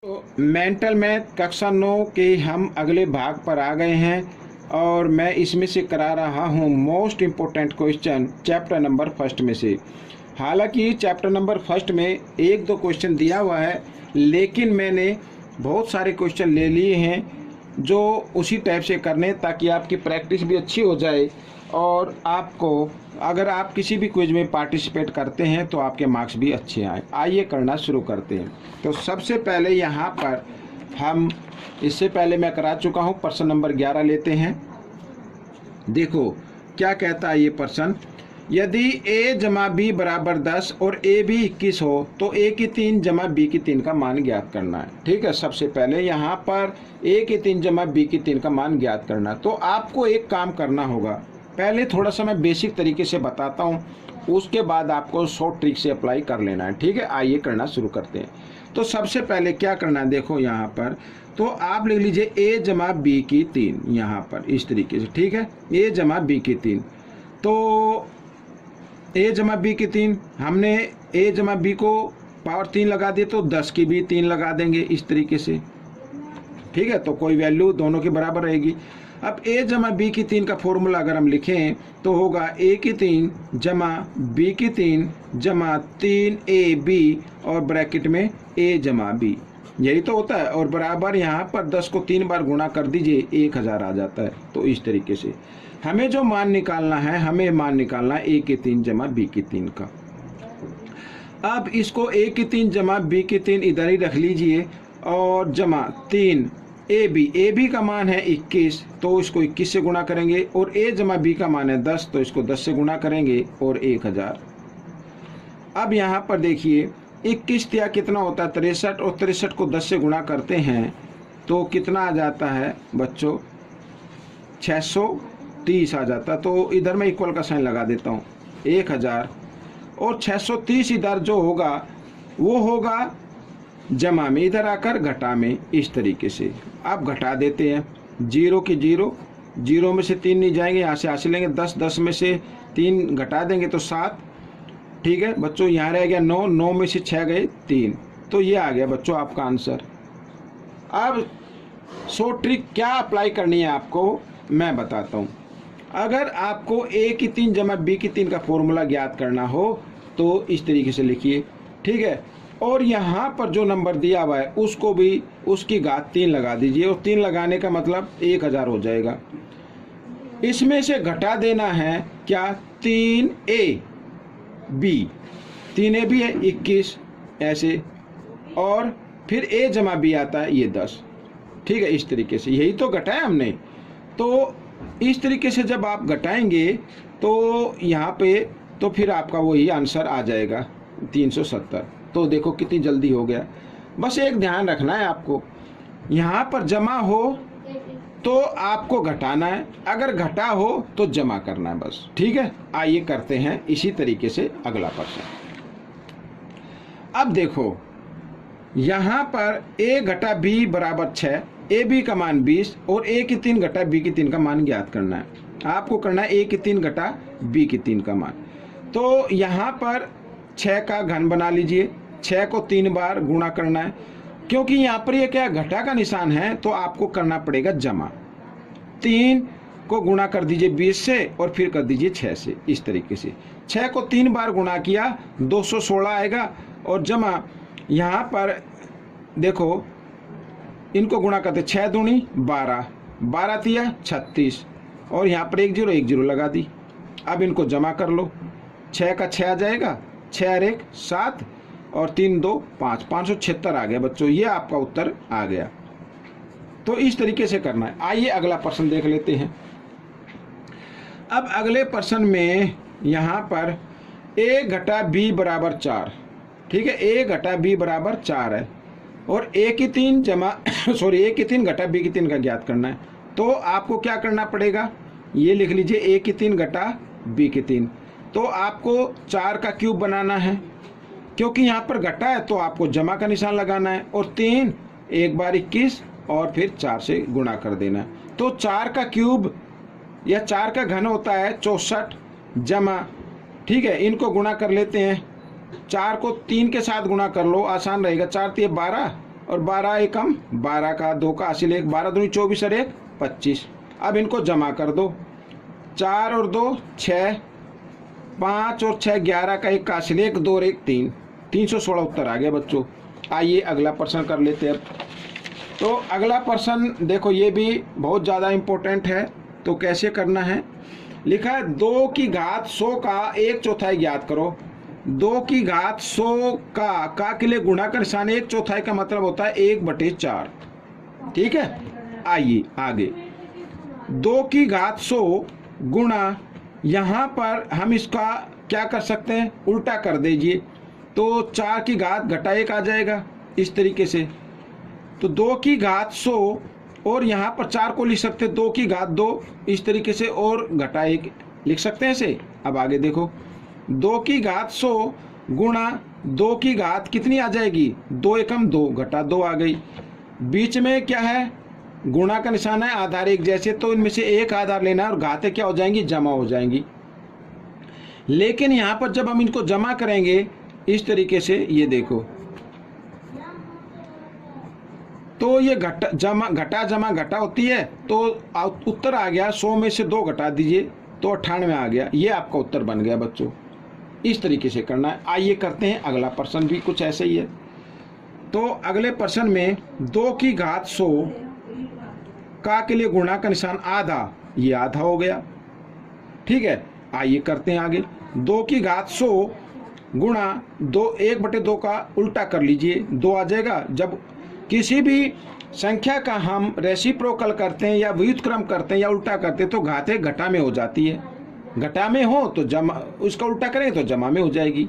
तो mental math कक्षा 9 के हम अगले भाग पर आ गए हैं और मैं इसमें से करा रहा हूँ most important question chapter number first में से। हालांकि चैप्टर नंबर फर्स्ट में एक दो क्वेश्चन दिया हुआ है, लेकिन मैंने बहुत सारे क्वेश्चन ले लिए हैं जो उसी टाइप से करने ताकि आपकी प्रैक्टिस भी अच्छी हो जाए और आपको अगर आप किसी भी क्विज में पार्टिसिपेट करते हैं तो आपके मार्क्स भी अच्छे आए। आइए करना शुरू करते हैं। तो सबसे पहले यहाँ पर हम इससे पहले मैं करा चुका हूँ, प्रश्न नंबर 11 लेते हैं। देखो क्या कहता है ये प्रश्न, यदि a जमा b बराबर 10 और a भी 21 हो तो a की 3 जमा b की 3 का मान ज्ञात करना है। ठीक है, सबसे पहले यहाँ पर a की 3 जमा b की 3 का मान ज्ञात करना है। तो आपको एक काम करना होगा, पहले थोड़ा सा मैं बेसिक तरीके से बताता हूँ, उसके बाद आपको शॉर्ट ट्रिक से अप्लाई कर लेना है। ठीक है, आइए करना शुरू करते हैं। तो सबसे पहले क्या करना है, देखो यहाँ पर तो आप लिख लीजिए a जमा b की 3 यहाँ पर इस तरीके से। ठीक है, a जमा b की 3, तो a जमा b की 3 हमने a जमा b को पावर 3 लगा दिए तो 10 की भी 3 लगा देंगे इस तरीके से। ठीक है, तो कोई वैल्यू दोनों के बराबर रहेगी। अब a जमा b की 3 का फॉर्मूला अगर हम लिखें तो होगा a की 3 जमा b की 3 जमा 3ab और ब्रैकेट में a जमा b, यही तो होता है। और बराबर यहाँ पर 10 को 3 बार गुणा कर दीजिए, 1000 आ जाता है। तो इस तरीके से हमें जो मान निकालना है, हमें मान निकालना है a की 3 जमा b की 3 का। अब इसको a की 3 जमा b की 3 इधर ही रख लीजिए और जमा 3 ए बी का मान है 21, तो इसको 21 से गुणा करेंगे और a जमा b का मान है 10, तो इसको 10 से गुणा करेंगे और 1000। अब यहाँ पर देखिए 21 या कितना होता है 63, और 63 को 10 से गुणा करते हैं तो कितना आ जाता है बच्चों, 630 आ जाता है। तो इधर मैं इक्वल का साइन लगा देता हूँ, 1000 और 630 इधर जो होगा वो होगा जमा में, इधर आकर घटा में, इस तरीके से आप घटा देते हैं। 0 की 0, 0 में से 3 नहीं जाएंगे, यहाँ से हासिल लेंगे 10, 10 में से 3 घटा देंगे तो 7। ठीक है बच्चों, यहाँ रह गया 9, 9 में से 6 गए 3, तो ये आ गया बच्चों आपका आंसर। अब शॉर्ट ट्रिक क्या अप्लाई करनी है आपको मैं बताता हूँ। अगर आपको a की 3 जमा b की 3 का फॉर्मूला ज्ञात करना हो तो इस तरीके से लिखिए। ठीक है, और यहाँ पर जो नंबर दिया हुआ है उसको भी उसकी घात 3 लगा दीजिए, और 3 लगाने का मतलब 1000 हो जाएगा। इसमें से घटा देना है क्या, 3ab, 3ab है 21 ऐसे, और फिर a जमा b आता है ये 10। ठीक है, इस तरीके से यही तो घटाया हमने। तो इस तरीके से जब आप घटाएंगे तो यहाँ पे तो फिर आपका वही आंसर आ जाएगा 370। तो देखो कितनी जल्दी हो गया। बस एक ध्यान रखना है आपको, यहाँ पर जमा हो तो आपको घटाना है, अगर घटा हो तो जमा करना है बस। ठीक है, आइए करते हैं इसी तरीके से अगला प्रश्न। अब देखो यहाँ पर a घटा b बराबर 6, ए बी का मान 20 और a की 3 घटा b की 3 का मान ज्ञात करना है। आपको करना है a की 3 घटा b की 3 का मान। तो यहाँ पर 6 का घन बना लीजिए, 6 को 3 बार गुणा करना है, क्योंकि यहाँ पर ये क्या घटा का निशान है तो आपको करना पड़ेगा जमा। 3 को गुणा कर दीजिए 20 से और फिर कर दीजिए 6 से, इस तरीके से 6 को 3 बार गुणा किया 216 आएगा, और जमा यहाँ पर देखो इनको गुणा करते 6 दूनी 12, 12 तिया 36, और यहाँ पर 1 0 1 0 लगा दी। अब इनको जमा कर लो, 6 का 6 आ जाएगा, 6 और 1 7 और 3 2 5, 576 आ गया बच्चों, ये आपका उत्तर आ गया। तो इस तरीके से करना है। आइए अगला प्रश्न देख लेते हैं। अब अगले प्रश्न में यहाँ पर a घटा b बराबर 4। ठीक है, a घटा b बराबर 4 है और a की 3 जमा a की 3 घटा b की 3 का ज्ञात करना है। तो आपको क्या करना पड़ेगा, ये लिख लीजिए a की 3 घटा b की 3। तो आपको 4 का क्यूब बनाना है, क्योंकि यहाँ पर घटा है तो आपको जमा का निशान लगाना है, और 3 एक बार 21 और फिर 4 से गुणा कर देना है। तो 4 का क्यूब या 4 का घन होता है 64 जमा, ठीक है इनको गुणा कर लेते हैं, 4 को 3 के साथ गुणा कर लो, आसान रहेगा, 4 3 12 और 12 एकम 12 का, 2 का हासिल 1, 12 दूनी 24 और 1 25। अब इनको जमा कर दो, 4 और 2 6, 5 और 6 11 का 1 का हासिल 1, 2 और 1 3, 316 उत्तर आ गया बच्चों। आइए अगला प्रश्न कर लेते हैं अब। तो अगला प्रश्न देखो, ये भी बहुत ज़्यादा इम्पोर्टेंट है। तो कैसे करना है, लिखा है 2 की घात 100 का 1/4 ज्ञात करो। 2 की घात 100 का के लिए गुणा का निशान 1/4 का मतलब होता है 1/4। ठीक है, आइए आगे। 2 की घात 100 गुणा, यहाँ पर हम इसका क्या कर सकते हैं, उल्टा कर दीजिए। तो 4 की घात घटा 1 आ जाएगा इस तरीके से। तो 2 की घात 100 और यहाँ पर 4 को लिख सकते हैं 2 की घात 2 इस तरीके से, और घटा 1 लिख सकते हैं इसे। अब आगे देखो, 2 की घात 100 गुणा 2 की घात कितनी आ जाएगी, 2 एकम 2 घटा 2 आ गई। बीच में क्या है, गुणा का निशान है, आधार एक जैसे, तो इनमें से एक आधार लेना है और घातें क्या हो जाएंगी, जमा हो जाएंगी। लेकिन यहाँ पर जब हम इनको जमा करेंगे इस तरीके से, ये देखो, तो ये घटा जमा घटा होती है। तो उत्तर आ गया 100 में से 2 घटा दीजिए तो 98 आ गया। ये आपका उत्तर बन गया बच्चों। इस तरीके से करना है। आइए करते हैं अगला प्रश्न भी कुछ ऐसे ही है। तो अगले प्रश्न में 2 की घात 100 का के लिए गुणा का निशान आधा, ये आधा हो गया। ठीक है, आइए करते हैं आगे। 2 की घात 100 गुणा 1/2 का उल्टा कर लीजिए, 2 आ जाएगा। जब किसी भी संख्या का हम रेसिप्रोकल करते हैं या व्युत्क्रम करते हैं या उल्टा करते हैं तो घातें घटा में हो जाती है। घटा में हो तो जमा, उसका उल्टा करें तो जमा में हो जाएगी।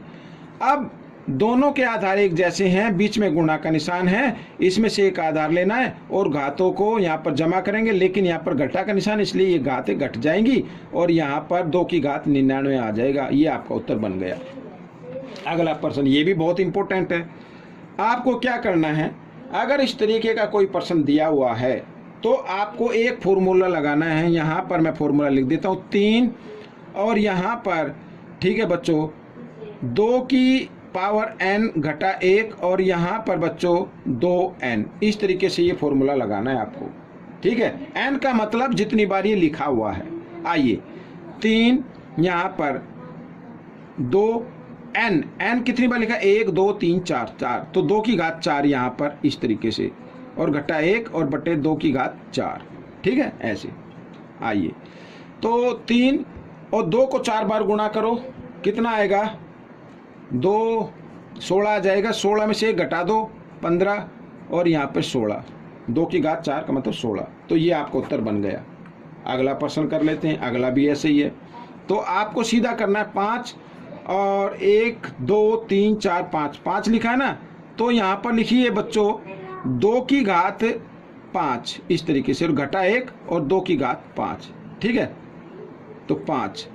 अब दोनों के आधार एक जैसे हैं, बीच में गुणा का निशान है, इसमें से एक आधार लेना है और घातों को यहाँ पर जमा करेंगे, लेकिन यहाँ पर घटा का निशान, इसलिए ये घातें घट जाएंगी और यहाँ पर 2 की घात 99 आ जाएगा। ये आपका उत्तर बन गया। अगला प्रश्न, ये भी बहुत इंपॉर्टेंट है। आपको क्या करना है, अगर इस तरीके का कोई प्रश्न दिया हुआ है तो आपको एक फॉर्मूला लगाना है। यहाँ पर मैं फॉर्मूला लिख देता हूँ 3, और यहाँ पर ठीक है बच्चों 2 की पावर n घटा 1, और यहाँ पर बच्चों 2n। इस तरीके से ये फॉर्मूला लगाना है आपको। ठीक है, n का मतलब जितनी बार ये लिखा हुआ है। आइए 3, यहाँ पर 2, n कितनी बार लिखा, 1 2 3 4, 4, तो 2 की घात 4 यहाँ पर इस तरीके से, और घटा 1 और बटे 2 की घात 4। ठीक है, ऐसे। आइए तो 3 और 2 को 4 बार गुणा करो, कितना आएगा, 2 16 आ जाएगा। 16 में से 1 घटा दो 15, और यहाँ पर 16, 2 की घात 4 का मतलब 16। तो ये आपका उत्तर बन गया। अगला प्रश्न कर लेते हैं। अगला भी ऐसे ही है। तो आपको सीधा करना है 5, और 1 2 3 4 5, 5 लिखा है ना, तो यहाँ पर लिखिए बच्चों 2 की घात 5 इस तरीके से, और घटा 1 और 2 की घात 5। ठीक है, तो 5।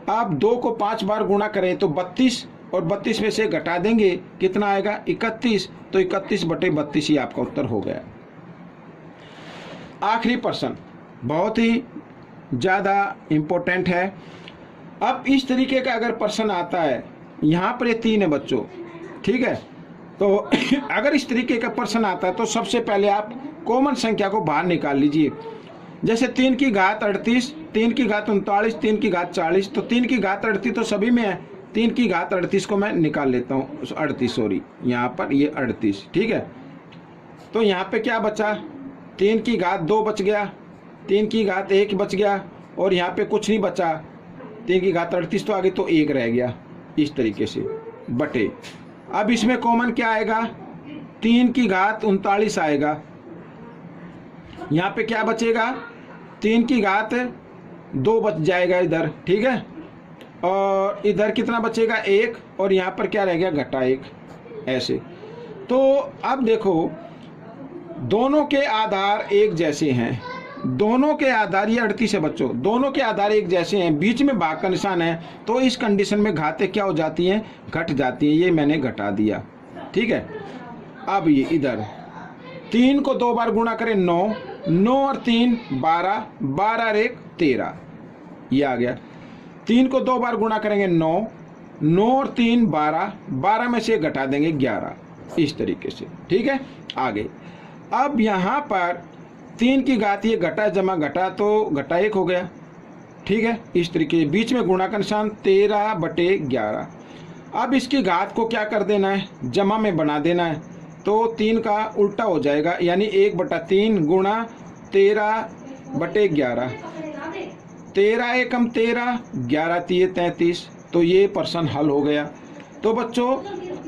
अब 2 को 5 बार गुणा करें तो 32, और 32 में से घटा देंगे कितना आएगा, 31, तो 31/32 ही आपका उत्तर हो गया। आखिरी प्रश्न बहुत ही ज़्यादा इम्पोर्टेंट है। अब इस तरीके का अगर प्रश्न आता है, यहाँ पर ये 3 है बच्चों। ठीक है, तो अगर इस तरीके का प्रश्न आता है तो सबसे पहले आप कॉमन संख्या को बाहर निकाल लीजिए। जैसे 3 की घात 38, 3 की घात 39, 3 की घात 40, तो 3 की घात 38 तो सभी में है। 3 की घात 38 को मैं निकाल लेता हूँ, 38 सॉरी, यहाँ पर ये 38। ठीक है, तो यहाँ पे क्या बचा, 3 की घात 2 बच गया, 3 की घात 1 बच गया, और यहाँ पे कुछ नहीं बचा। 3 की घात 38 तो आ गई, तो 1 रह गया इस तरीके से बटे। अब इसमें कॉमन क्या आएगा, 3 की घात 39 आएगा। यहाँ पे क्या बचेगा, 3 की घात 2 बच जाएगा इधर। ठीक है, और इधर कितना बचेगा, 1, और यहाँ पर क्या रह गया, घटा 1, ऐसे। तो अब देखो दोनों के आधार एक जैसे हैं, दोनों के आधार, ये 38 है बच्चों, दोनों के आधार एक जैसे हैं, बीच में भाग का निशान है, तो इस कंडीशन में घातें क्या हो जाती हैं, घट जाती हैं। ये मैंने घटा दिया। ठीक है, अब ये इधर 3 को 2 बार गुणा करें 9, 9 और 3 12, 12 और 1 13, ये आ गया। 3 को 2 बार गुणा करेंगे 9, 9 और 3 12, 12 में से घटा देंगे 11, इस तरीके से। ठीक है, आगे अब यहाँ पर 3 की घात ये घटा जमा घटा तो घटा 1 हो गया। ठीक है, इस तरीके से बीच में गुणा का निशान 13/11। अब इसकी घात को क्या कर देना है, जमा में बना देना है, तो 3 का उल्टा हो जाएगा, यानी 1/3 गुणा 13/11। 13 एकम 13, 11 तिये 33, तो ये प्रश्न हल हो गया। तो बच्चों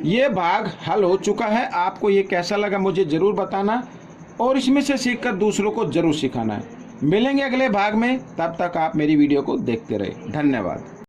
ये भाग हल हो चुका है। आपको ये कैसा लगा मुझे ज़रूर बताना और इसमें से सीखकर दूसरों को ज़रूर सिखाना है। मिलेंगे अगले भाग में, तब तक आप मेरी वीडियो को देखते रहे। धन्यवाद।